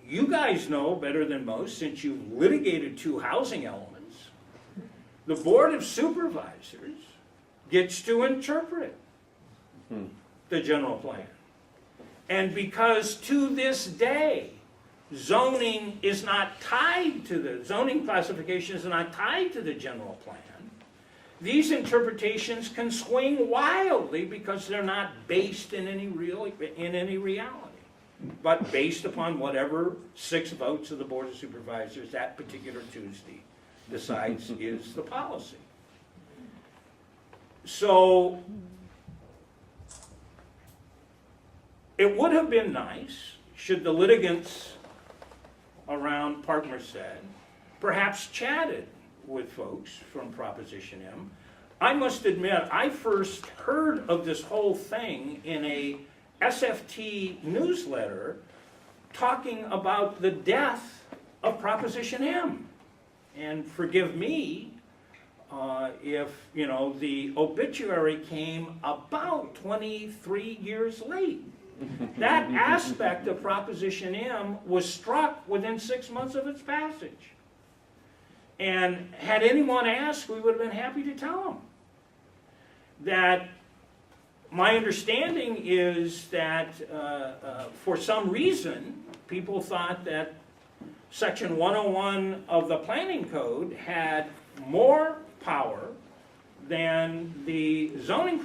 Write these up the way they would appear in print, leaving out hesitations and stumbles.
you guys know better than most, since you've litigated two housing elements, the Board of Supervisors gets to interpret the general plan. And because to this day, zoning is not tied to the, zoning classification is not tied to the general plan, these interpretations can swing wildly because they're not based in any reality, but based upon whatever 6 votes of the Board of Supervisors that particular Tuesday decides is the policy. So it would have been nice should the litigants around Park Merced perhaps chatted with folks from Proposition M. I must admit, I first heard of this whole thing in a SFT newsletter talking about the death of Proposition M. And forgive me if, you know, the obituary came about 23 years late. That aspect of Proposition M was struck within 6 months of its passage. And had anyone asked, we would have been happy to tell them. That my understanding is that for some reason, people thought that Section 101 of the Planning Code had more power than the zoning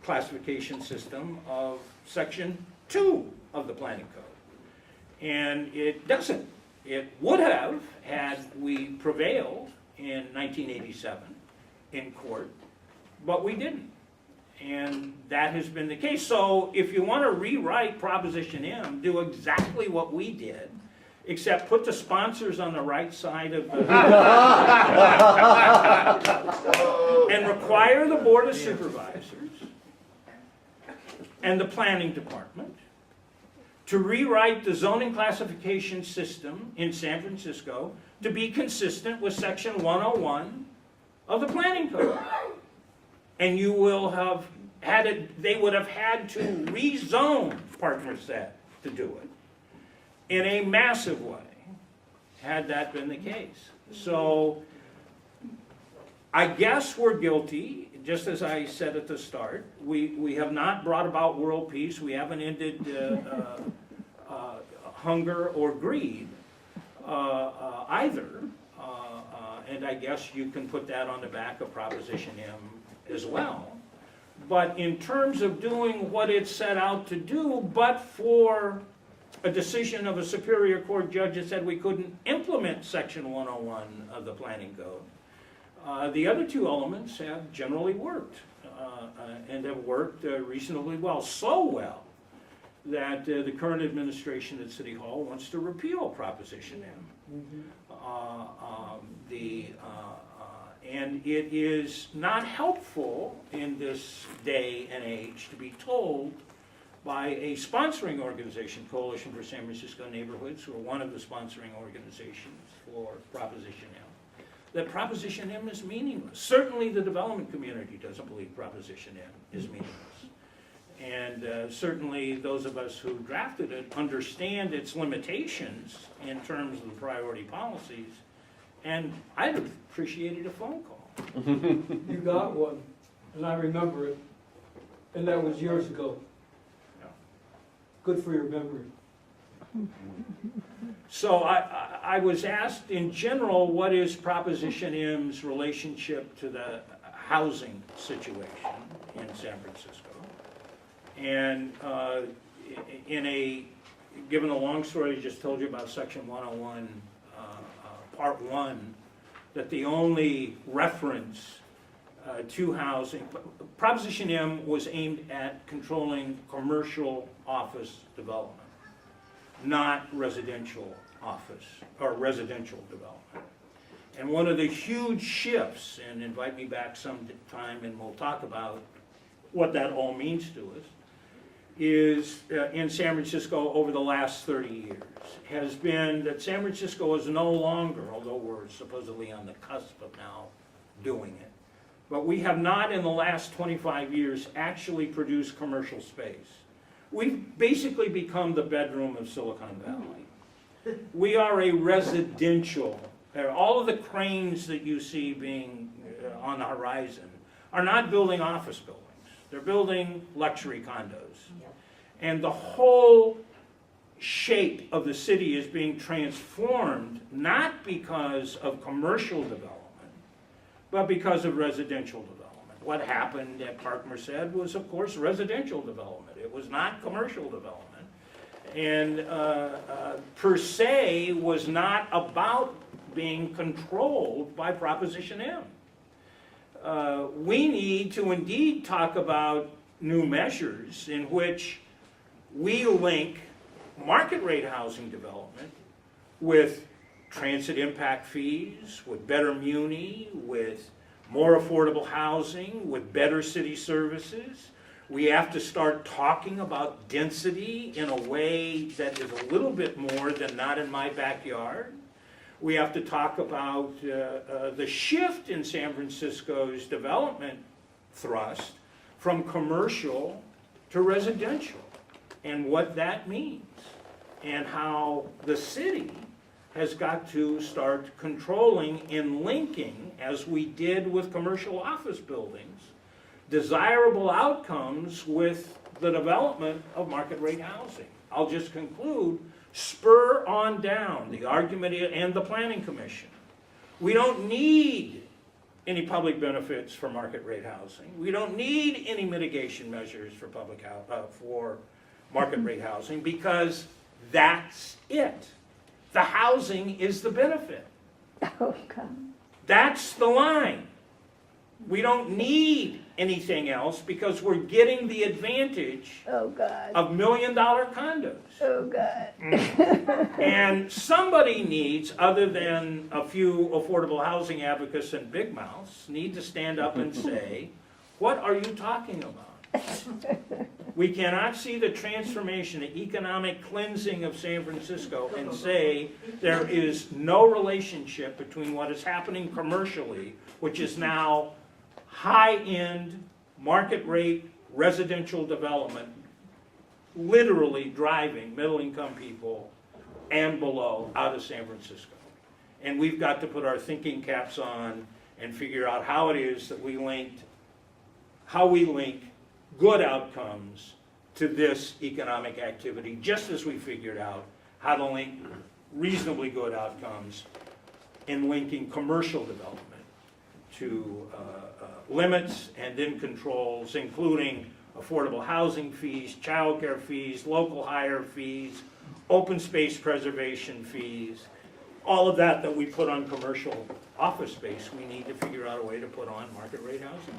classification system of Section 2 of the Planning Code. And it doesn't. It would have had we prevailed in 1987 in court, but we didn't. And that has been the case. So if you want to rewrite Proposition M, do exactly what we did, except put the sponsors on the right side of the and require the Board of Supervisors and the Planning Department to rewrite the zoning classification system in San Francisco to be consistent with Section 101 of the Planning Code. And you will have had it, they would have had to rezone Park Merced to do it in a massive way, had that been the case. So I guess we're guilty, just as I said at the start. We have not brought about world peace. We haven't ended hunger or greed either. And I guess you can put that on the back of Proposition M as well. But in terms of doing what it set out to do, but for a decision of a Superior Court judge that said we couldn't implement Section 101 of the Planning Code, the other two elements have generally worked and have worked reasonably well, so well that the current administration at City Hall wants to repeal Proposition M. And it is not helpful in this day and age to be told by a sponsoring organization, Coalition for San Francisco Neighborhoods, who are one of the sponsoring organizations for Proposition M, that Proposition M is meaningless. Certainly the development community doesn't believe Proposition M is meaningless. And certainly those of us who drafted it understand its limitations in terms of the priority policies. And I'd have appreciated a phone call. You got one, and I remember it, and that was years ago. Yeah. Good for your memory. So I was asked in general, what is Proposition M's relationship to the housing situation in San Francisco? And given the long story I just told you about Section 101, Part 1, that the only reference to housing, Proposition M was aimed at controlling commercial office development, not residential office or residential development. And one of the huge shifts, and invite me back sometime and we'll talk about what that all means to us, is in San Francisco over the last 30 years has been that San Francisco is no longer, although we're supposedly on the cusp of now doing it, but we have not in the last 25 years actually produced commercial space. We've basically become the bedroom of Silicon Valley. We are a residential, all of the cranes that you see being on the horizon are not building office buildings. They're building luxury condos. And the whole shape of the city is being transformed not because of commercial development, but because of residential development. What happened at Park Merced was, of course, residential development. It was not commercial development. And per se was not about being controlled by Proposition M. We need to indeed talk about new measures in which we link market rate housing development with transit impact fees, with better muni, with more affordable housing, with better city services. We have to start talking about density in a way that is a little bit more than not in my backyard. We have to talk about the shift in San Francisco's development thrust from commercial to residential and what that means and how the city has got to start controlling and linking, as we did with commercial office buildings, desirable outcomes with the development of market rate housing. I'll just conclude, spur on down the argument and the Planning Commission. We don't need any public benefits for market rate housing. We don't need any mitigation measures for market rate housing, because that's it. The housing is the benefit. Oh, God. That's the line. We don't need anything else because we're getting the advantage Oh, God. of $1 million condos. Oh, God. And somebody needs, other than a few affordable housing advocates and big mouths, need to stand up and say, what are you talking about? We cannot see the transformation, the economic cleansing of San Francisco and say there is no relationship between what is happening commercially, which is now high-end, market-rate residential development, literally driving middle-income people and below out of San Francisco. And we've got to put our thinking caps on and figure out how it is that we link good outcomes to this economic activity, just as we figured out how to link reasonably good outcomes in linking commercial development to limits and then controls, including affordable housing fees, childcare fees, local hire fees, open space preservation fees, all of that we put on commercial office space, we need to figure out a way to put on market rate housing.